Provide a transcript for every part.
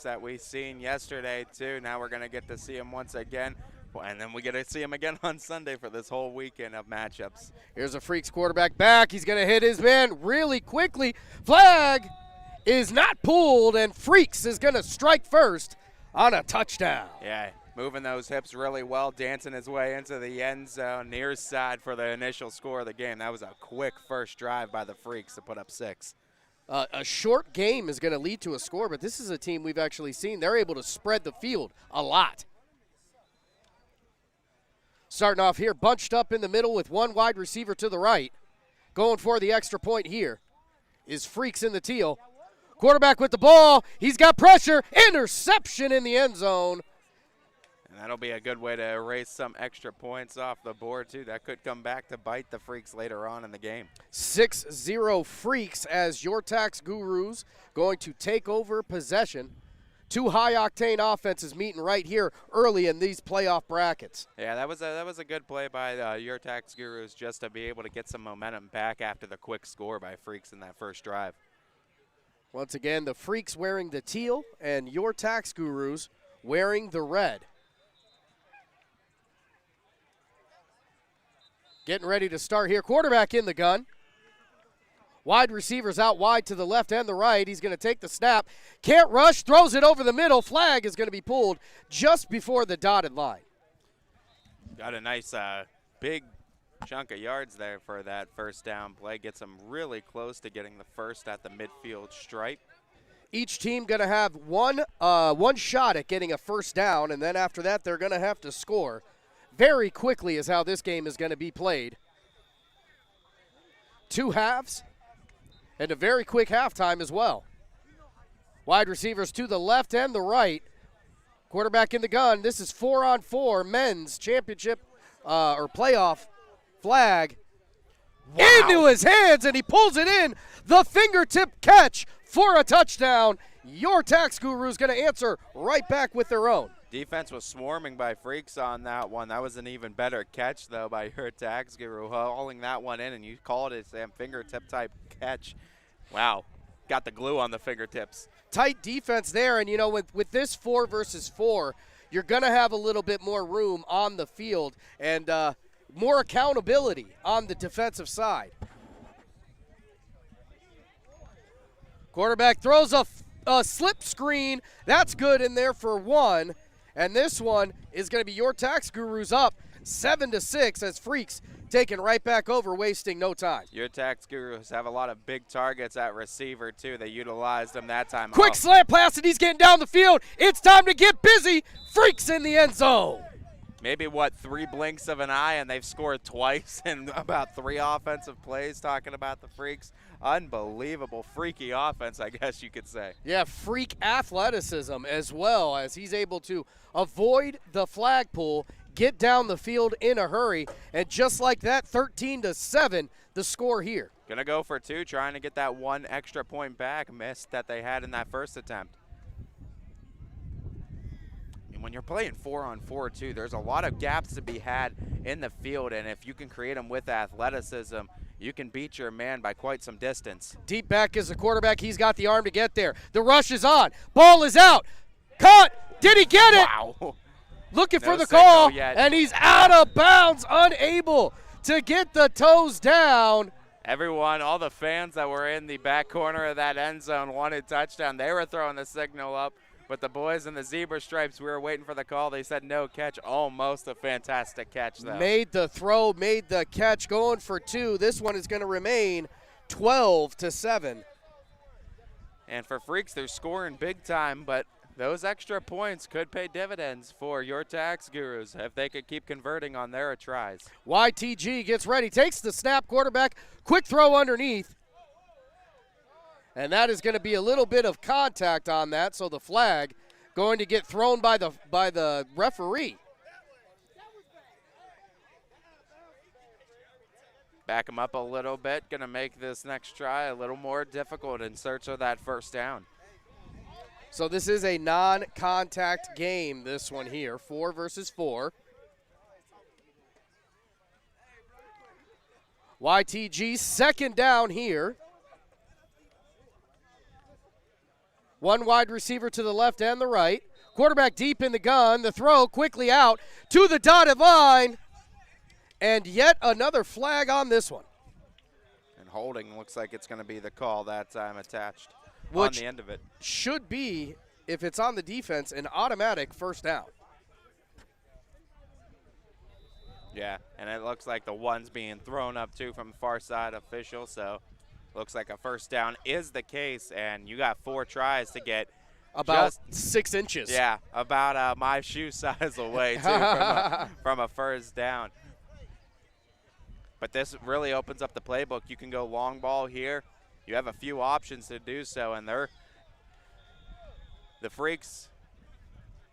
Freaks that we seen yesterday too. Now we're gonna get to see them once again. And then we get to see him again on Sunday for this whole weekend of matchups. Here's a Freaks quarterback back. He's going to hit his man really quickly. Flag is not pulled, and Freaks is going to strike first on a touchdown. Yeah, moving those hips really well, dancing his way into the end zone, near side for the initial score of the game. That was a quick first drive by the Freaks to put up 6. A short game is going to lead to a score, but this is a team we've actually seen. They're able to spread the field a lot. Starting off here, bunched up in the middle with one wide receiver to the right. Going for the extra point here is Freaks in the teal. Quarterback with the ball. He's got pressure. Interception in the end zone. And that'll be a good way to erase some extra points off the board, too. That could come back to bite the Freaks later on in the game. 6-0 Freaks as your tax gurus going to take over possession. Two high-octane offenses meeting right here early in these playoff brackets. Yeah, that was a good play by your tax gurus just to be able to get some momentum back after the quick score by Freaks in that first drive. Once again, the Freaks wearing the teal and your tax gurus wearing the red. Getting ready to start here. Quarterback in the gun. Wide receivers out wide to the left and the right. He's going to take the snap. Can't rush. Throws it over the middle. Flag is going to be pulled just before the dotted line. Got a nice big chunk of yards there for that first down play. Gets them really close to getting the first at the midfield stripe. Each team going to have one shot at getting a first down, and then after that they're going to have to score. Very quickly is how this game is going to be played. 2 halves. And a very quick halftime as well. Wide receivers to the left and the right. Quarterback in the gun. This is 4-on-4 men's championship or playoff flag. Wow. Into his hands, and he pulls it in. The fingertip catch for a touchdown. Your tax guru is going to answer right back with their own. Defense was swarming by Freaks on that one. That was an even better catch, though, by your tax guru, hauling that one in, and you called it a fingertip-type catch. Wow. Got the glue on the fingertips. Tight defense there, and, you know, with this 4 versus 4, you're going to have a little bit more room on the field and more accountability on the defensive side. Quarterback throws a slip screen. That's good in there for 1. And this one is going to be your tax gurus up 7-6 as Freaks taking right back over, wasting no time. Your tax gurus have a lot of big targets at receiver, too. They utilized them that time. Quick slant pass, and he's getting down the field. It's time to get busy. Freaks in the end zone. Maybe, 3 blinks of an eye, and they've scored twice in about 3 offensive plays, talking about the Freaks. Unbelievable, freaky offense, I guess you could say. Yeah, freak athleticism as well, as he's able to avoid the flag pull, get down the field in a hurry, and just like that, 13-7, the score here. Gonna go for 2, trying to get that 1 extra point back, missed that they had in that first attempt. When you're playing 4-on-4 too, there's a lot of gaps to be had in the field, and if you can create them with athleticism, you can beat your man by quite some distance. Deep back is the quarterback. He's got the arm to get there. The rush is on. Ball is out. Caught. Did he get it? Wow. Looking for the call, yet. And he's out of bounds, unable to get the toes down. Everyone, all the fans that were in the back corner of that end zone wanted touchdown. They were throwing the signal up. But the boys in the zebra stripes, we were waiting for the call. They said no catch. Almost a fantastic catch, though. Made the throw, made the catch, going for 2. This one is going to remain 12-7. And for Freaks, they're scoring big time, but those extra points could pay dividends for your tax gurus if they could keep converting on their tries. YTG gets ready, takes the snap, quarterback, quick throw underneath. And that is going to be a little bit of contact on that, so the flag going to get thrown by the referee. Back him up a little bit, going to make this next try a little more difficult in search of that first down. So this is a non-contact game, this one here, 4 versus 4. YTG second down here. One wide receiver to the left and the right. Quarterback deep in the gun. The throw quickly out to the dotted line. And yet another flag on this one. And holding looks like it's going to be the call that time attached Which on the end of it. Should be, if it's on the defense, an automatic first down. Yeah, and it looks like the one's being thrown up too from the far side official, so looks like a first down is the case, and you got 4 tries to get about 6 inches. Yeah, about my shoe size away too from a first down. But this really opens up the playbook. You can go long ball here. You have a few options to do so, and the Freaks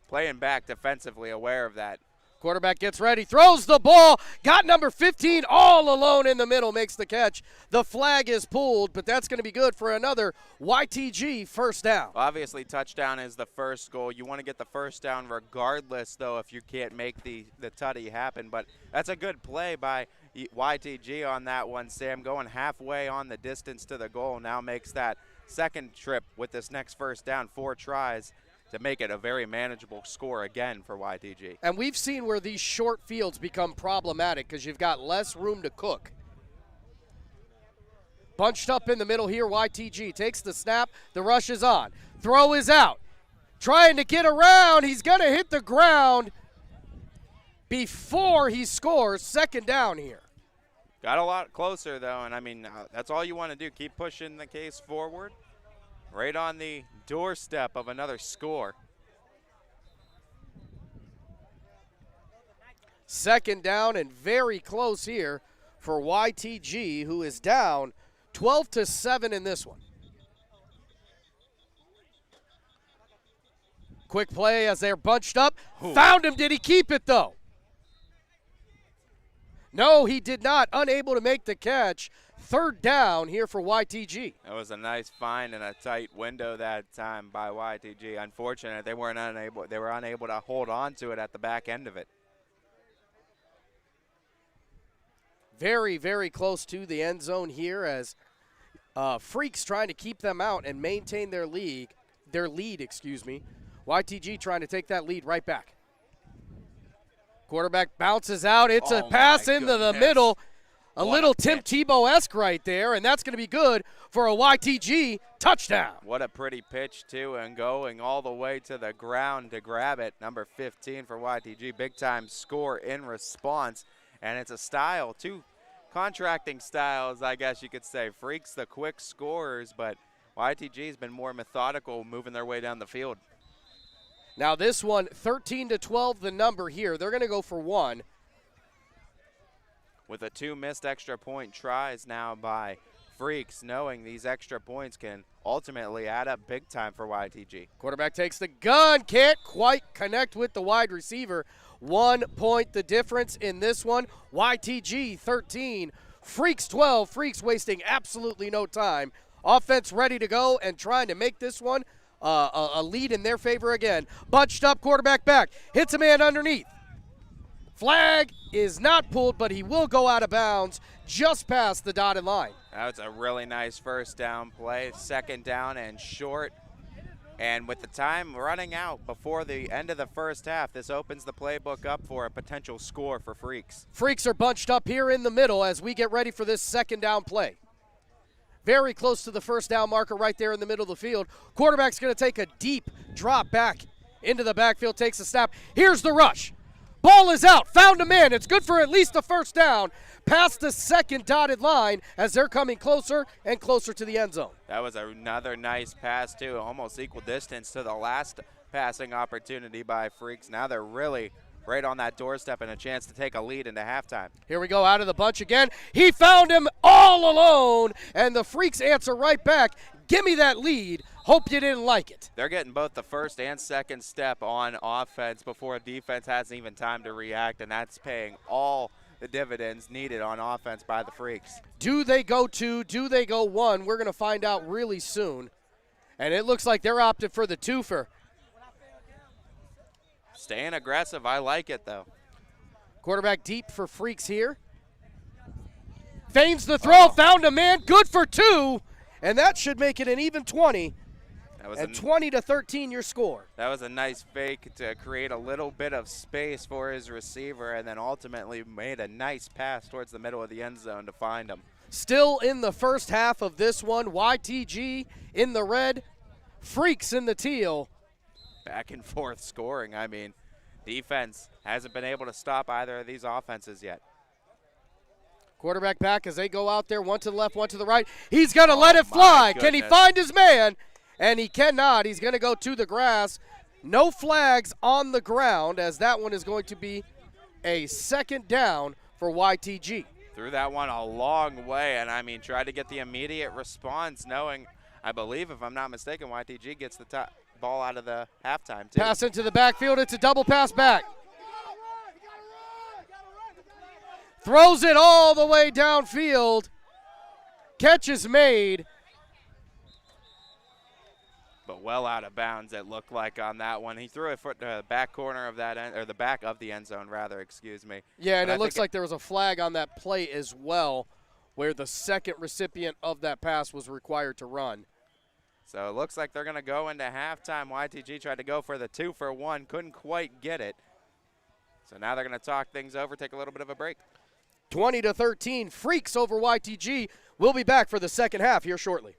playing back defensively, aware of that. Quarterback gets ready, throws the ball, got number 15 all alone in the middle, makes the catch. The flag is pulled, but that's going to be good for another YTG first down. Obviously, touchdown is the first goal. You want to get the first down regardless, though, if you can't make the tutty happen. But that's a good play by YTG on that one, Sam. Going halfway on the distance to the goal now makes that second trip with this next first down, 4 tries, to make it a very manageable score again for YTG. And we've seen where these short fields become problematic because you've got less room to cook. Bunched up in the middle here, YTG takes the snap, the rush is on. Throw is out. Trying to get around, he's going to hit the ground before he scores. Second down here. Got a lot closer, though, and I mean, that's all you want to do. Keep pushing the case forward. Right on the doorstep of another score. Second down and very close here for YTG, who is down 12-7 in this one. Quick play as they're bunched up. Ooh. Found him. Did he keep it, though? No, he did not. Unable to make the catch. Third down here for YTG. That was a nice find and a tight window that time by YTG. Unfortunate, they were unable to hold on to it at the back end of it. Very, very close to the end zone here as Freaks trying to keep them out and maintain their lead. YTG trying to take that lead right back. Quarterback bounces out. It's a pass into the middle. A little Tim Tebow-esque right there, and that's going to be good for a YTG touchdown. What a pretty pitch, too, and going all the way to the ground to grab it. Number 15 for YTG. Big-time score in response, and it's a style, two contracting styles, I guess you could say. Freaks the quick scorers, but YTG's been more methodical moving their way down the field. Now this one, 13-12 the number here. They're going to go for 1. With the 2 missed extra point tries now by Freaks, knowing these extra points can ultimately add up big time for YTG. Quarterback takes the gun, can't quite connect with the wide receiver. 1 point the difference in this one. YTG 13, Freaks 12. Freaks wasting absolutely no time. Offense ready to go and trying to make this one a lead in their favor again. Bunched up, quarterback back, hits a man underneath. Flag is not pulled, but he will go out of bounds just past the dotted line. That was a really nice first down play. Second down and short. And with the time running out before the end of the first half, this opens the playbook up for a potential score for Freaks. Freaks are bunched up here in the middle as we get ready for this second down play. Very close to the first down marker right there in the middle of the field. Quarterback's going to take a deep drop back into the backfield, takes a snap. Here's the rush. Ball is out, found a man. It's good for at least a first down past the second dotted line as they're coming closer and closer to the end zone. That was another nice pass, too, almost equal distance to the last passing opportunity by Freaks. Now they're really right on that doorstep and a chance to take a lead into halftime. Here we go, out of the bunch again. He found him all alone, and the Freaks answer right back. Give me that lead. Hope you didn't like it. They're getting both the first and second step on offense before defense hasn't even time to react, and that's paying all the dividends needed on offense by the Freaks. Do they go 2? Do they go 1? We're going to find out really soon. And it looks like they're opted for the twofer. Staying aggressive. I like it, though. Quarterback deep for Freaks here. Feigns the throw, found a man, good for 2. And that should make it an even 20 And 20-13 your score. That was a nice fake to create a little bit of space for his receiver, and then ultimately made a nice pass towards the middle of the end zone to find him. Still in the first half of this one, YTG in the red, Freaks in the teal. Back and forth scoring. I mean, defense hasn't been able to stop either of these offenses yet. Quarterback back as they go out there, one to the left, one to the right. He's going to let it fly. Can he find his man? And he cannot. He's going to go to the grass. No flags on the ground, as that one is going to be a second down for YTG. Threw that one a long way, and I mean, tried to get the immediate response, knowing, I believe, if I'm not mistaken, YTG gets the top ball out of the halftime, too. Pass into the backfield. It's a double pass back. Throws it all the way downfield. Catch is made. But well out of bounds, it looked like on that one. He threw it for the back corner of that end, or the back of the end zone, rather, excuse me. Yeah, and it looks like there was a flag on that play as well, where the second recipient of that pass was required to run. So it looks like they're going to go into halftime. YTG tried to go for the 2-for-1, couldn't quite get it. So now they're going to talk things over, take a little bit of a break. 20-13, Freaks over YTG. We'll be back for the second half here shortly.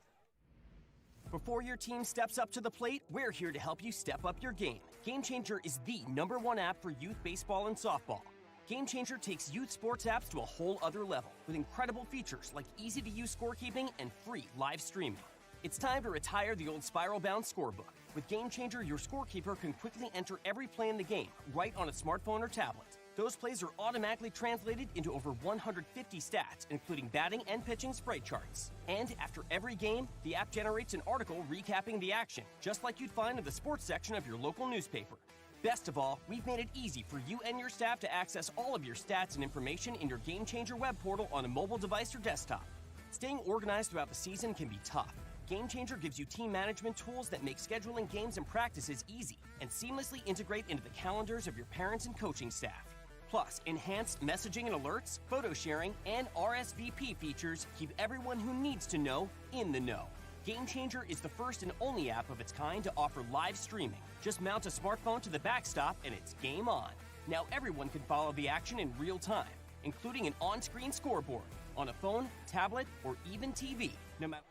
Before your team steps up to the plate, we're here to help you step up your game. Game Changer is the #1 app for youth baseball and softball. Game Changer takes youth sports apps to a whole other level with incredible features like easy-to-use scorekeeping and free live streaming. It's time to retire the old spiral-bound scorebook. With Game Changer, your scorekeeper can quickly enter every play in the game right on a smartphone or tablet. Those plays are automatically translated into over 150 stats, including batting and pitching sprite charts. And after every game, the app generates an article recapping the action, just like you'd find in the sports section of your local newspaper. Best of all, we've made it easy for you and your staff to access all of your stats and information in your Game Changer web portal on a mobile device or desktop. Staying organized throughout the season can be tough. Game Changer gives you team management tools that make scheduling games and practices easy and seamlessly integrate into the calendars of your parents and coaching staff. Plus, enhanced messaging and alerts, photo sharing, and RSVP features keep everyone who needs to know in the know. Game Changer is the first and only app of its kind to offer live streaming. Just mount a smartphone to the backstop and it's game on. Now everyone can follow the action in real time, including an on-screen scoreboard on a phone, tablet, or even TV. No matter.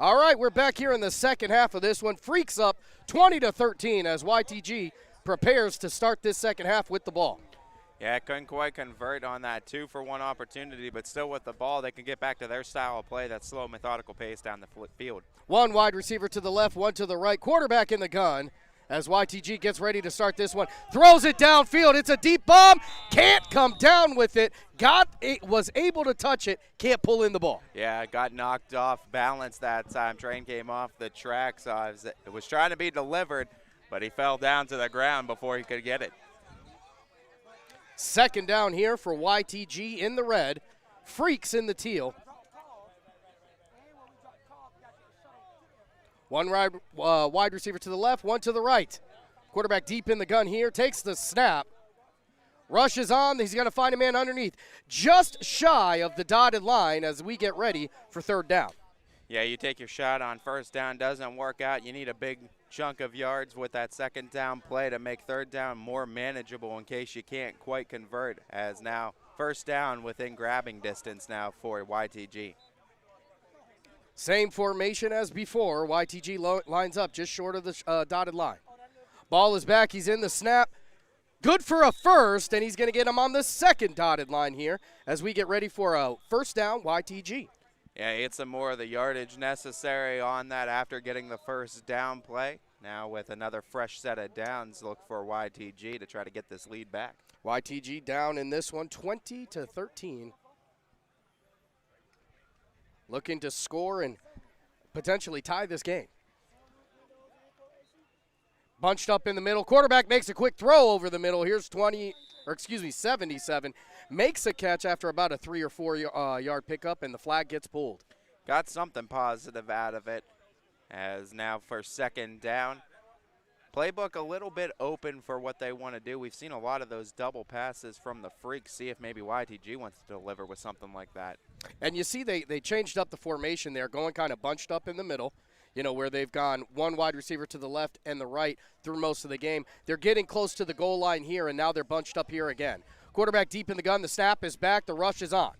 All right, we're back here in the second half of this one. Freaks up 20-13 as YTG prepares to start this second half with the ball. Yeah, couldn't quite convert on that 2-for-1 opportunity, but still with the ball, they can get back to their style of play, that slow, methodical pace down the field. One wide receiver to the left, one to the right. Quarterback in the gun as YTG gets ready to start this one. Throws it downfield. It's a deep bomb. Can't come down with it. Was able to touch it. Can't pull in the ball. Yeah, got knocked off balance that time. Train came off the track, so it was trying to be delivered, but he fell down to the ground before he could get it. Second down here for YTG in the red. Freaks in the teal. One wide receiver to the left, one to the right. Quarterback deep in the gun here, takes the snap. Rushes on, he's going to find a man underneath. Just shy of the dotted line as we get ready for third down. Yeah, you take your shot on first down, doesn't work out. You need a big chunk of yards with that second down play to make third down more manageable in case you can't quite convert, as now first down within grabbing distance now for YTG. Same formation as before. YTG lines up just short of the dotted line. Ball is back. He's in the snap. Good for a first, and he's going to get him on the second dotted line here as we get ready for a first down YTG. Yeah, he hit some more of the yardage necessary on that after getting the first down play. Now with another fresh set of downs, look for YTG to try to get this lead back. YTG down in this one, 20-13. Looking to score and potentially tie this game. Bunched up in the middle. Quarterback makes a quick throw over the middle. Here's 77. Makes a catch after about a 3 or 4 yard pickup, and the flag gets pulled. Got something positive out of it, as now for second down. Playbook a little bit open for what they want to do. We've seen a lot of those double passes from the Freaks. See if maybe YTG wants to deliver with something like that. And you see they changed up the formation there, going kind of bunched up in the middle. where they've gone one wide receiver to the left and the right through most of the game. They're getting close to the goal line here, and now they're bunched up here again. Quarterback deep in the gun. The snap is back. The rush is on.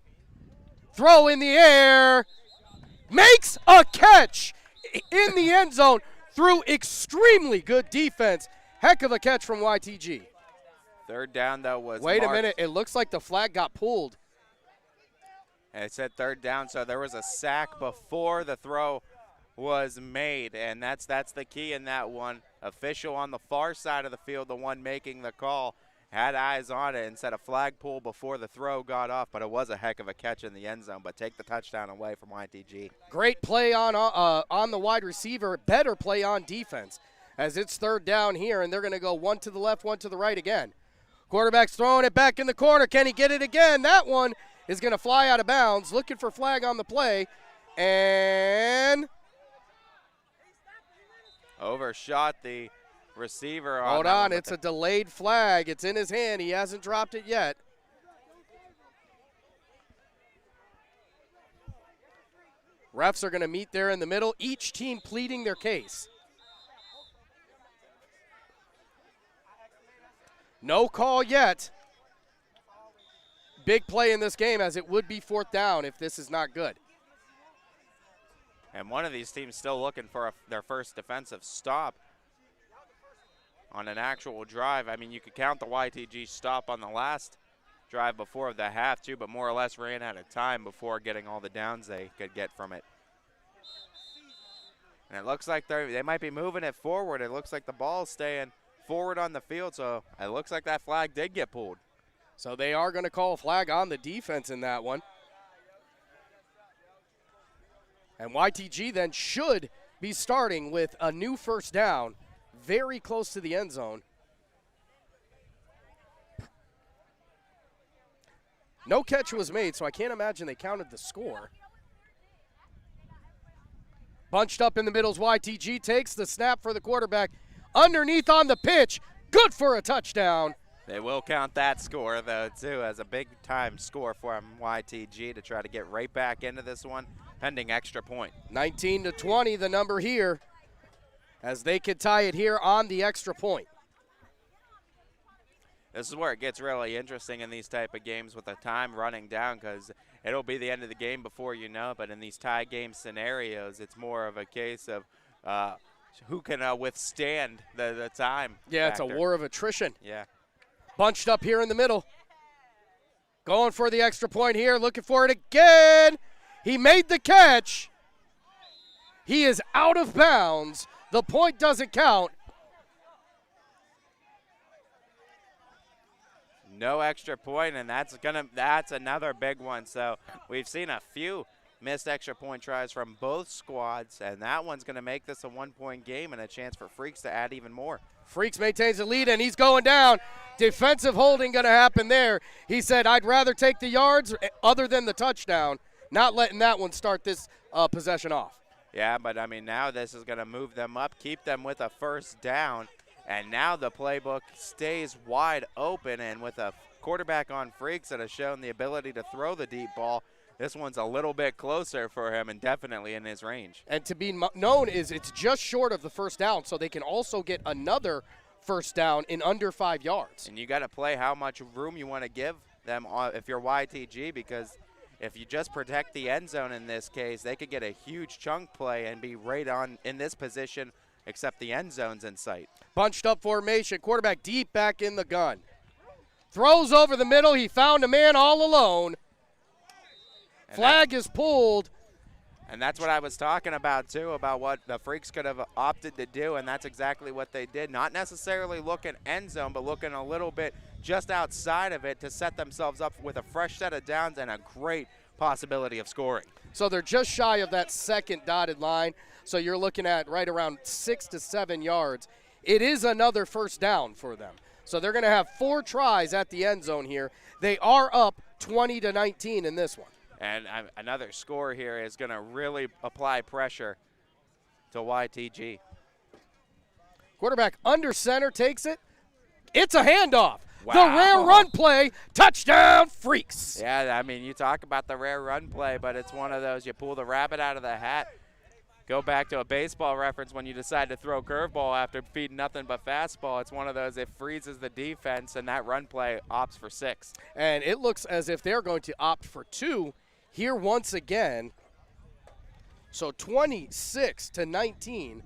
Throw in the air. Makes a catch in the end zone through extremely good defense. Heck of a catch from YTG. Third down, though, was Wait marked. a minute. It looks like the flag got pulled. And it said third down, so there was a sack before the throw was made, and that's the key in that one. Official on the far side of the field, the one making the call, had eyes on it and said a flag pull before the throw got off, but it was a heck of a catch in the end zone. But take the touchdown away from YTG. Great play on the wide receiver. Better play on defense as it's third down here, and they're going to go one to the left, one to the right again. Quarterback's throwing it back in the corner. Can he get it again? That one is going to fly out of bounds. Looking for flag on the play, and overshot the receiver. Hold on, it's a delayed flag. It's in his hand. He hasn't dropped it yet. Refs are going to meet there in the middle, each team pleading their case. No call yet. Big play in this game, as it would be fourth down if this is not good. And one of these teams still looking for their first defensive stop on an actual drive. I mean, you could count the YTG stop on the last drive before the half, too, but more or less ran out of time before getting all the downs they could get from it. And it looks like they might be moving it forward. It looks like the ball's staying forward on the field, so it looks like that flag did get pulled. So they are going to call a flag on the defense in that one. And YTG then should be starting with a new first down, very close to the end zone. No catch was made, so I can't imagine they counted the score. Bunched up in the middle, YTG takes the snap for the quarterback. Underneath on the pitch, good for a touchdown. They will count that score, though, too, as a big-time score for YTG to try to get right back into this one, pending extra point. 19-20, the number here, as they could tie it here on the extra point. This is where it gets really interesting in these type of games with the time running down, because it'll be the end of the game before you know it, but in these tie game scenarios, it's more of a case of who can withstand the time. Yeah, factor. It's a war of attrition. Yeah. Bunched up here in the middle. Going for the extra point here, looking for it again. He made the catch. He is out of bounds. The point doesn't count. No extra point, and that's another big one. So we've seen a few missed extra point tries from both squads, and that one's going to make this a one-point game and a chance for Freaks to add even more. Freaks maintains the lead, and he's going down. Defensive holding going to happen there. He said, I'd rather take the yards other than the touchdown, not letting that one start this possession off. Yeah, but, I mean, now this is going to move them up, keep them with a first down, and now the playbook stays wide open, and with a quarterback on Freaks that has shown the ability to throw the deep ball, this one's a little bit closer for him and definitely in his range. And to be known is it's just short of the first down, so they can also get another first down in under 5 yards. And you got to play how much room you want to give them if you're YTG, because if you just protect the end zone in this case, they could get a huge chunk play and be right on in this position, except the end zone's in sight. Bunched up formation, quarterback deep back in the gun. Throws over the middle, he found a man all alone. Flag is pulled. And that's what I was talking about, too, about what the Freaks could have opted to do, and that's exactly what they did. Not necessarily looking end zone, but looking a little bit just outside of it to set themselves up with a fresh set of downs and a great possibility of scoring. So they're just shy of that second dotted line, so you're looking at right around 6 to 7 yards. It is another first down for them. So they're going to have 4 tries at the end zone here. They are up 20-19 in this one. And another score here is going to really apply pressure to YTG. Quarterback under center takes it. It's a handoff. Wow. The rare run play, touchdown Freaks. Yeah, I mean, you talk about the rare run play, but it's one of those you pull the rabbit out of the hat. go back to a baseball reference when you decide to throw curveball after feeding nothing but fastball. It's one of those, it freezes the defense, and that run play opts for 6. And it looks as if they're going to opt for 2 here once again. So 26-19.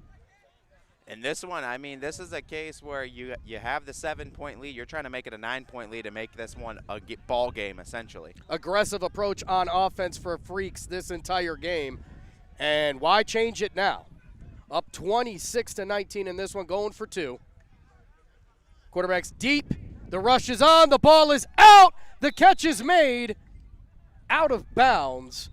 And this one, I mean, this is a case where you have the 7-point lead. You're trying to make it a 9-point lead to make this one a ball game, essentially. Aggressive approach on offense for Freaks this entire game. And why change it now? Up 26-19 in this one, going for 2. Quarterback's deep. The rush is on. The ball is out. The catch is made. Out of bounds.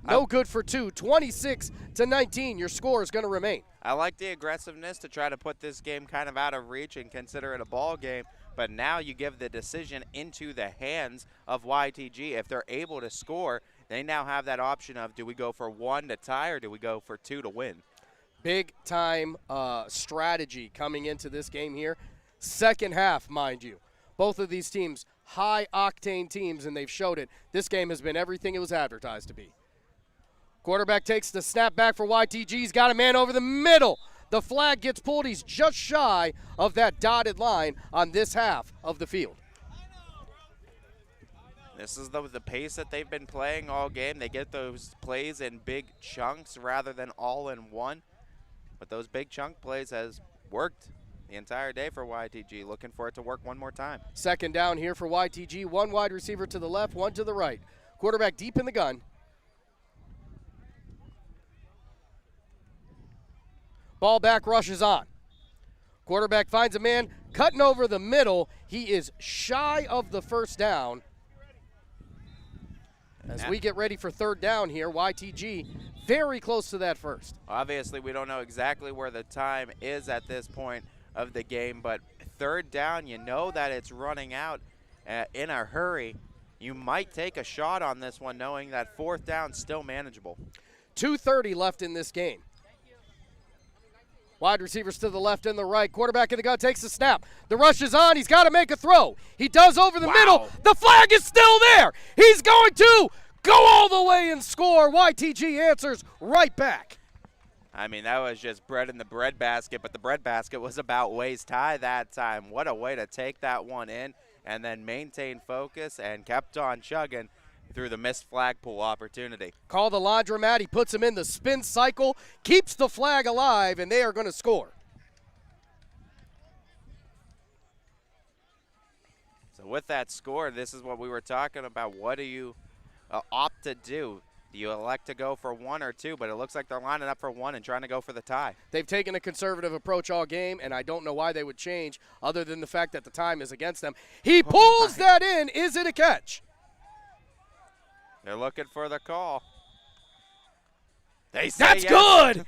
No good for 2. 26-19. Your score is going to remain. I like the aggressiveness to try to put this game kind of out of reach and consider it a ball game. But now you give the decision into the hands of YTG. If they're able to score, they now have that option of, do we go for 1 to tie or do we go for 2 to win? Big time strategy coming into this game here. Second half, mind you. Both of these teams, high octane teams, and they've showed it. This game has been everything it was advertised to be. Quarterback takes the snap back for YTG. He's got a man over the middle. The flag gets pulled. He's just shy of that dotted line on this half of the field. This is the pace that they've been playing all game. They get those plays in big chunks rather than all in one. But those big chunk plays has worked the entire day for YTG. Looking for it to work one more time. Second down here for YTG. 1 wide receiver to the left, 1 to the right. Quarterback deep in the gun. Ball back, rushes on. Quarterback finds a man cutting over the middle. He is shy of the first down. As we get ready for third down here, YTG very close to that first. Obviously, we don't know exactly where the time is at this point of the game, but third down, you know that it's running out in a hurry. You might take a shot on this one knowing that fourth down's still manageable. 2:30 left in this game. Wide receivers to the left and the right. Quarterback in the gun takes the snap. The rush is on. He's got to make a throw. He does over the middle. The flag is still there. He's going to go all the way and score. YTG answers right back. I mean, that was just bread in the bread basket, but the bread basket was about waist high that time. What a way to take that one in and then maintain focus and kept on chugging through the missed flagpole opportunity. Call the laundromat. He puts him in the spin cycle, keeps the flag alive, and they are going to score. So with that score, this is what we were talking about. What do you opt to do? Do you elect to go for 1 or 2? But it looks like they're lining up for 1 and trying to go for the tie. They've taken a conservative approach all game, and I don't know why they would change other than the fact that the time is against them. He pulls that in. Is it a catch? They're looking for the call. They say That's yes. good!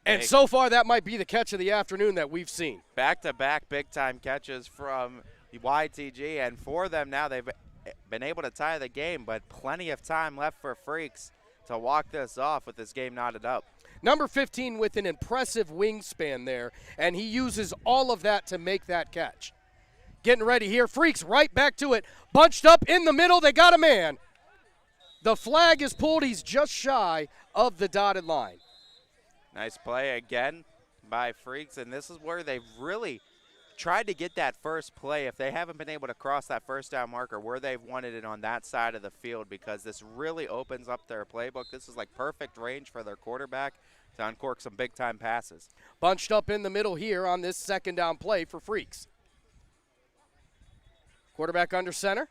And so far, that might be the catch of the afternoon that we've seen. Back-to-back big-time catches from YTG, and for them now they've been able to tie the game, but plenty of time left for Freaks to walk this off with this game knotted up. Number 15 with an impressive wingspan there, and he uses all of that to make that catch. Getting ready here. Freaks right back to it. Bunched up in the middle. They got a man. The flag is pulled. He's just shy of the dotted line. Nice play again by Freaks, and this is where they've really tried to get that first play. If they haven't been able to cross that first down marker, where they've wanted it on that side of the field, because this really opens up their playbook. This is like perfect range for their quarterback to uncork some big-time passes. Bunched up in the middle here on this second down play for Freaks. Quarterback under center.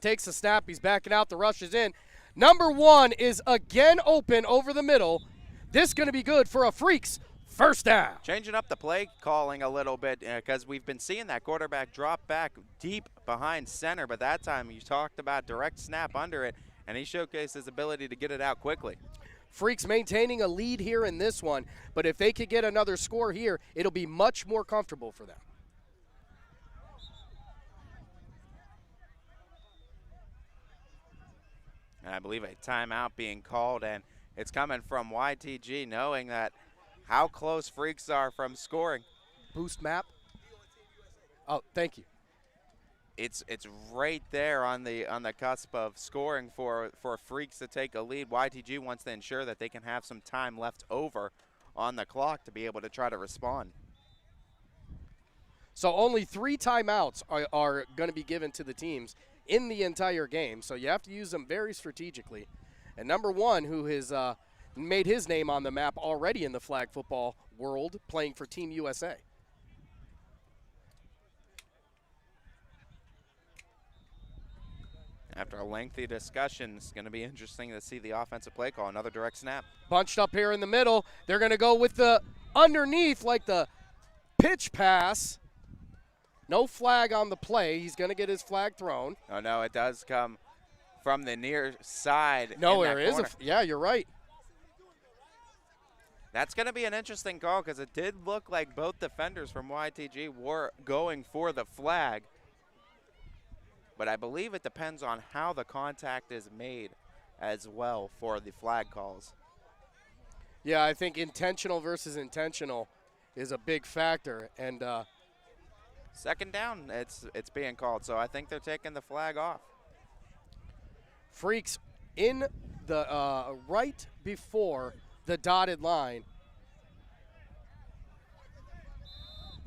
Takes a snap. He's backing out. The rush is in. Number 1 is again open over the middle. This going to be good for a Freaks first down. Changing up the play calling a little bit because we've been seeing that quarterback drop back deep behind center, but that time you talked about direct snap under it, and he showcased his ability to get it out quickly. Freaks maintaining a lead here in this one, but if they could get another score here, it'll be much more comfortable for them. And I believe a timeout being called, and it's coming from YTG, knowing that how close Freaks are from scoring. Boost map. Oh, thank you. it's right there on the cusp of scoring for Freaks to take a lead. YTG wants to ensure that they can have some time left over on the clock to be able to try to respond. So only 3 timeouts are going to be given to the teams in the entire game, so you have to use them very strategically. And number one, who has made his name on the map already in the flag football world, playing for Team USA. After a lengthy discussion, it's going to be interesting to see the offensive play call. Another direct snap. Bunched up here in the middle. They're going to go with the underneath, like the pitch pass. No flag on the play. He's going to get his flag thrown. Oh, no, it does come from the near side. No, there is. Yeah, you're right. That's going to be an interesting call because it did look like both defenders from YTG were going for the flag. But I believe it depends on how the contact is made as well for the flag calls. Yeah, I think intentional versus intentional is a big factor. And second down, it's being called, so I think they're taking the flag off. Freaks in the right before the dotted line.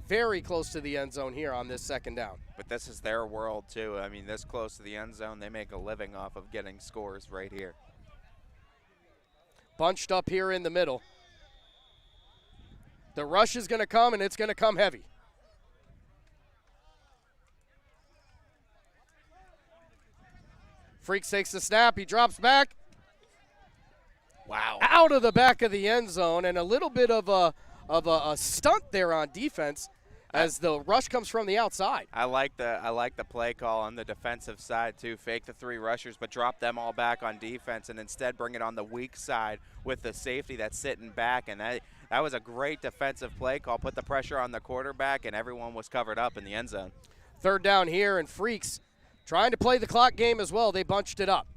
Very close to the end zone here on this second down. But this is their world, too. I mean, this close to the end zone, they make a living off of getting scores right here. Bunched up here in the middle. The rush is going to come, and it's going to come heavy. Freaks takes the snap. He drops back. Wow. Out of the back of the end zone, and a little bit of a stunt there on defense as the rush comes from the outside. I like the play call on the defensive side too. Fake the 3 rushers, but drop them all back on defense, and instead bring it on the weak side with the safety that's sitting back. And that was a great defensive play call. Put the pressure on the quarterback, and everyone was covered up in the end zone. Third down here, and Freaks trying to play the clock game as well. They bunched it up.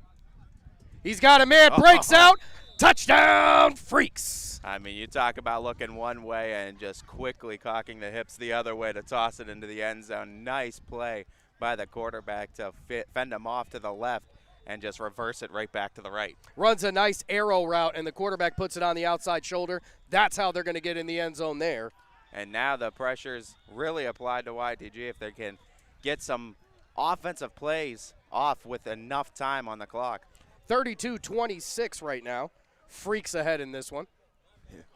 He's got a man, breaks out. Touchdown, Freaks. I mean, you talk about looking one way and just quickly cocking the hips the other way to toss it into the end zone. Nice play by the quarterback to fend him off to the left and just reverse it right back to the right. Runs a nice arrow route, and the quarterback puts it on the outside shoulder. That's how they're going to get in the end zone there. And now the pressure's really applied to YTG if they can get some offensive plays off with enough time on the clock. 32-26 right now. Freaks ahead in this one.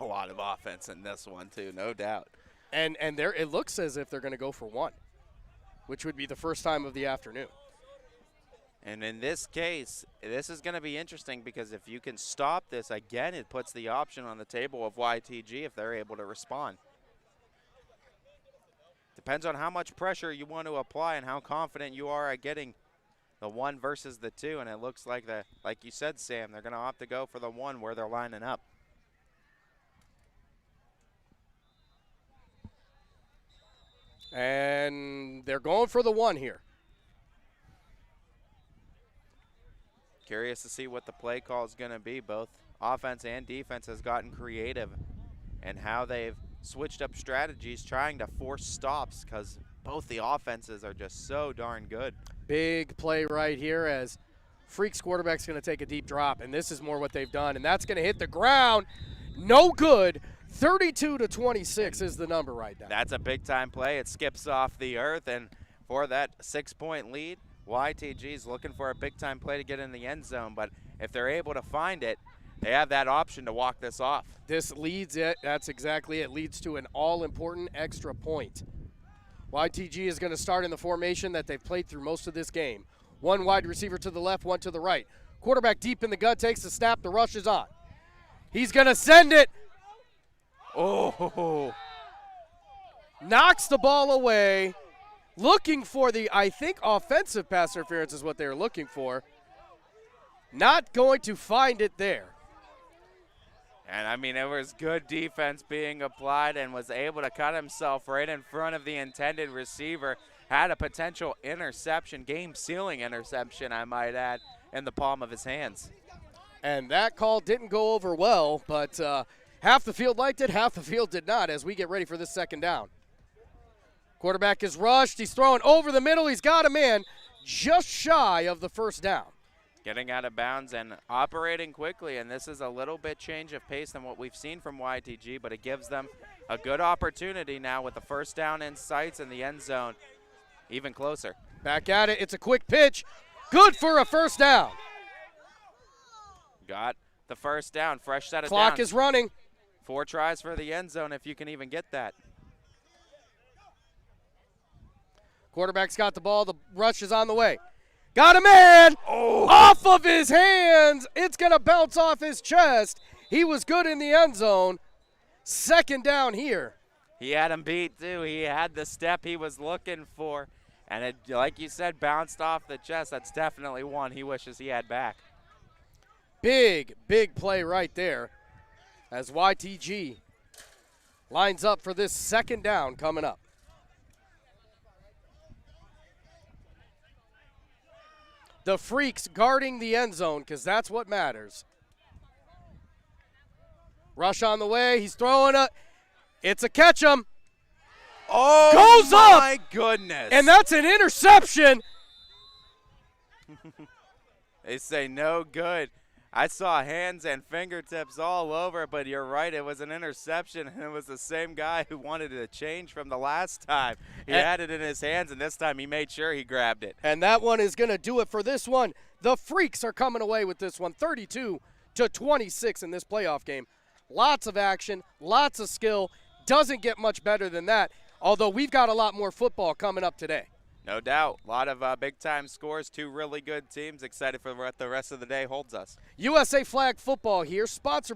A lot of offense in this one too, no doubt. And there it looks as if they're going to go for 1, which would be the first time of the afternoon. And in this case, this is going to be interesting because if you can stop this, again, it puts the option on the table of YTG if they're able to respond. Depends on how much pressure you want to apply and how confident you are at getting the 1 versus the 2, and it looks like like you said, Sam, they're going to opt to go for the 1 where they're lining up. And they're going for the 1 here. Curious to see what the play call is going to be. Both offense and defense has gotten creative and how they've switched up strategies trying to force stops because both the offenses are just so darn good. Big play right here as Freaks quarterback's going to take a deep drop, and this is more what they've done, and that's going to hit the ground. No good. 32-26 is the number right now. That's a big-time play. It skips off the earth, and for that 6-point lead, YTG is looking for a big-time play to get in the end zone, but if they're able to find it, they have that option to walk this off. This leads it. That's exactly it. Leads to an all-important extra point. YTG is going to start in the formation that they've played through most of this game. 1 wide receiver to the left, 1 to the right. Quarterback deep in the gun, takes the snap, the rush is on. He's going to send it. Oh. Knocks the ball away. Looking for the, I think, offensive pass interference is what they were looking for. Not going to find it there. And, I mean, it was good defense being applied and was able to cut himself right in front of the intended receiver. Had a potential interception, game-sealing interception, I might add, in the palm of his hands. And that call didn't go over well, but half the field liked it, half the field did not as we get ready for this second down. Quarterback is rushed. He's throwing over the middle. He's got a man just shy of the first down. Getting out of bounds and operating quickly, and this is a little bit change of pace than what we've seen from YTG, but it gives them a good opportunity now with the first down in sights and the end zone even closer. Back at it. It's a quick pitch. Good for a first down. Got the first down, fresh set of Clock downs. is running. 4 tries for the end zone if you can even get that. Quarterback's got the ball. The rush is on the way. Got a man off of his hands. It's going to bounce off his chest. He was good in the end zone. Second down here. He had him beat, too. He had the step he was looking for. And it, like you said, bounced off the chest. That's definitely one he wishes he had back. Big, big play right there as YTG lines up for this second down coming up. The Freaks guarding the end zone because that's what matters. Rush on the way. He's throwing a. It's a catch 'em. Oh, Goes up. my goodness. And that's an interception. They say no good. I saw hands and fingertips all over, but you're right, it was an interception, and it was the same guy who wanted to change from the last time. He had it in his hands, and this time he made sure he grabbed it. And that one is going to do it for this one. The Freaks are coming away with this one, 32-26 in this playoff game. Lots of action, lots of skill. Doesn't get much better than that, although we've got a lot more football coming up today. No doubt. A lot of big-time scores, 2 really good teams. Excited for what the rest of the day holds us. USA Flag Football here, sponsored by